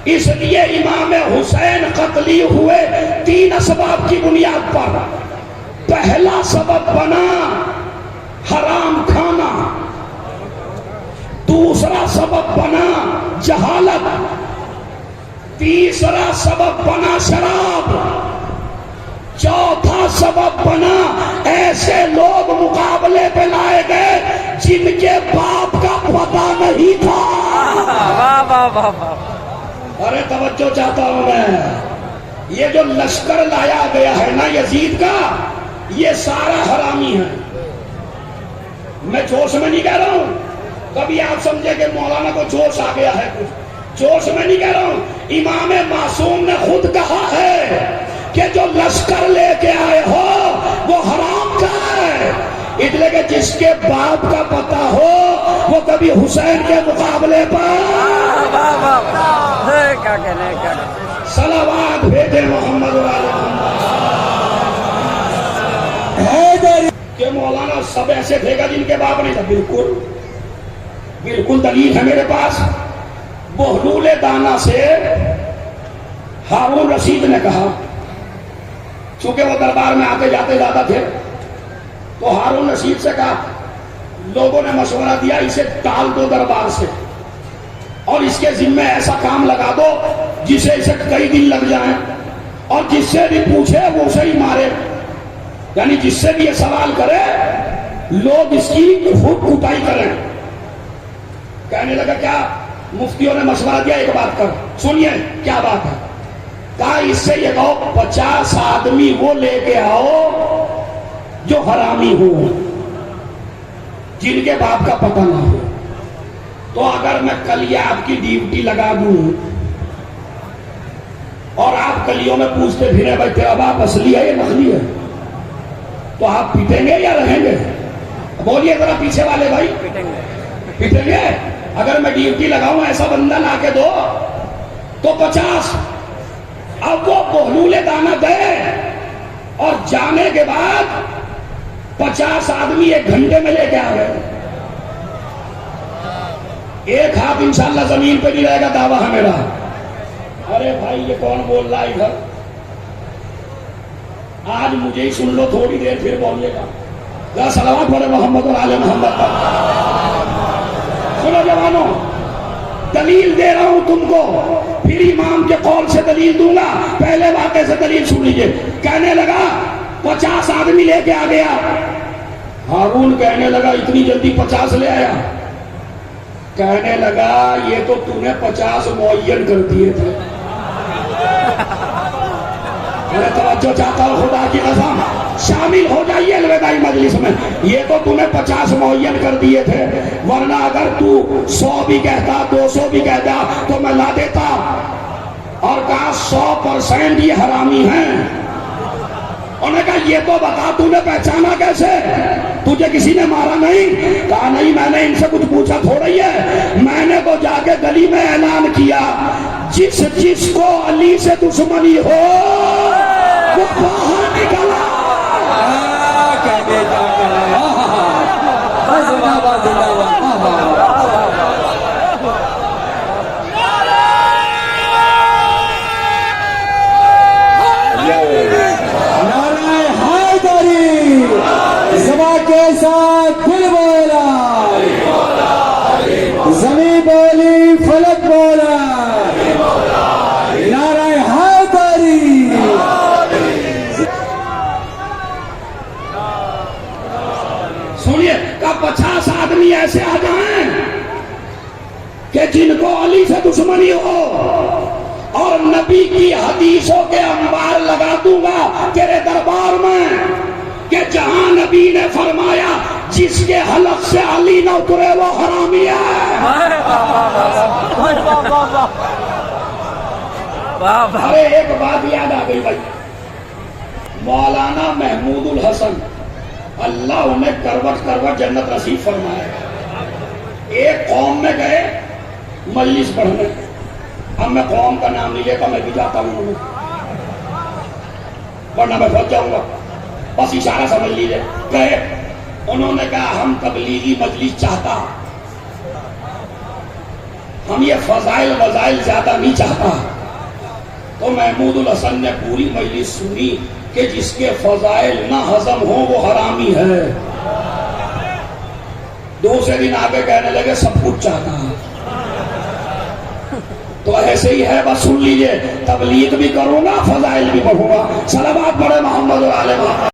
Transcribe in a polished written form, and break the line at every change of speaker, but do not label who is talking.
اس لیے امام حسین قتلی ہوئے 3 اسباب کی بنیاد پر. پہلا سبب بنا حرام کھانا، دوسرا سبب بنا جہالت، تیسرا سبب بنا شراب، چوتھا سبب بنا ایسے لوگ مقابلے پہ لائے گئے جن کے باپ کا پتہ نہیں تھا. ارے توجہ چاہتا ہوں میں، یہ جو لشکر لایا گیا ہے نا یزید کا، یہ سارا حرامی ہے. میں جوش میں نہیں کہہ رہا ہوں، کبھی آپ سمجھے کہ مولانا کو جوش آ گیا ہے، کچھ جوش میں نہیں کہہ رہا ہوں. امام معصوم نے خود کہا ہے کہ جو لشکر لے کے آئے ہو وہ حرام کا ہے. اس لیے کہ جس کے باپ کا پتہ ہو وہ کبھی حسین کے مقابلے پر صلوات بھیجے محمد کہ مولانا سب ایسے تھے گا جن کے باپ نہیں تھا. بالکل بالکل دلیل ہے میرے پاس. بہلول دانا سے ہارون رشید نے کہا، چونکہ وہ دربار میں آتے جاتے زیادہ تھے، تو ہارون رشید سے کہا، لوگوں نے مشورہ دیا اسے ٹال دو دربار سے اور اس کے ذمہ ایسا کام لگا دو جسے اسے کئی دن لگ جائیں، اور جس سے بھی پوچھے وہ اسے ہی مارے. یعنی جس سے بھی یہ سوال کرے لوگ اس کی خود کٹائی کریں. کہنے لگا کیا؟ مفتیوں نے مشورہ دیا ایک بات کر، سنیے کیا بات ہے. کہا اس سے یہ کہو 50 آدمی وہ لے کے آؤ جو حرامی ہو، جن کے باپ کا پتہ نہ ہو. تو اگر میں کل یہ آپ کی ڈیوٹی لگا دوں اور آپ کلیوں میں پوچھتے پھرے بھائی تیرا باپ اصلی ہے یا نقلی ہے، تو آپ پیٹیں گے یا رہیں گے؟ بولیے ذرا پیچھے والے بھائی. پیٹیں گے. اگر میں ڈیوٹی لگاؤں ایسا بندہ لا کے دو تو 50. اب وہ بہلول دانا گئے اور جانے کے بعد 50 آدمی 1 گھنٹے میں لے کے آ گئے. ایک ہاتھ انشاءاللہ زمین پہ نہیں رہے گا، دعویٰ ہے میرا. ارے بھائی یہ کون بول رہا ہے ادھر؟ آج مجھے ہی سن لو، تھوڑی دیر پھر بولیے گا. ذرا صلوات پڑھے محمد اور آل محمد پر. سنو جوانوں، دلیل دے رہا ہوں تم کو، پھر امام کے قول سے دلیل دوں گا. پہلے واقعے سے دلیل سن لیجئے. کہنے لگا 50 آدمی لے کے آ گیا. ہارون کہنے لگا اتنی جلدی 50 لے آیا؟ کہنے لگا یہ تو تو نے 50 معین کر دیے تھے. میں توجہ چاہتا ہوں، خدا کی قسم شامل ہو جائیے الوداعی مجلس میں. یہ تو تم نے 50 معین کر دیے تھے، ورنہ اگر تو 100 بھی کہتا 200 بھی کہتا تو میں لا دیتا. اور کہا 100% یہ حرامی ہیں. انہوں نے کہا یہ تو بتا تو نے پہچانا کیسے؟ تجھے کسی نے مارا نہیں؟ کہا نہیں، میں نے ان سے کچھ پوچھا تھوڑا ہی ہے، میں نے تو جا کے گلی میں اعلان کیا جس جس کو علی سے دشمنی ہو وہ باہر نکلا.
کے ساتھ پھر بولا، زمین بولی فلک بولا، نعرہ حیدری.
سنیے کہ 50 آدمی ایسے آ جائیں کہ جن کو علی سے دشمنی ہو، اور نبی کی حدیثوں کے انبار لگا دوں گا تیرے دربار میں کہ جہاں نبی نے فرمایا جس کے حلق سے علی نہ اترے وہ حرامی ہے. ارے ایک بات یاد آ گئی بھائی، مولانا محمود الحسن اللہ انہیں کروٹ کروٹ جنت نصیب فرمائے. ایک قوم میں گئے مجلس پڑھنے. اب میں قوم کا نام نہیں لیتا، میں بھی جاتا ہوں ورنہ میں پھنس جاؤں گا، بس اشارہ سمجھ لیجیے. گئے، انہوں نے کہا ہم تبلیغی مجلس چاہتا. ہم یہ فضائل وزائل زیادہ نہیں چاہتا. تو محمود الحسن نے پوری مجلس سنی کہ جس کے فضائل نہ ہضم ہوں وہ حرامی ہے. دوسرے دن آگے کہنے لگے سب کچھ چاہتا. تو ایسے ہی ہے، بس سن لیجئے، تبلیغ بھی کروں گا، فضائل بھی پڑھوں گا. صلوات پڑھے محمد و آل محمد.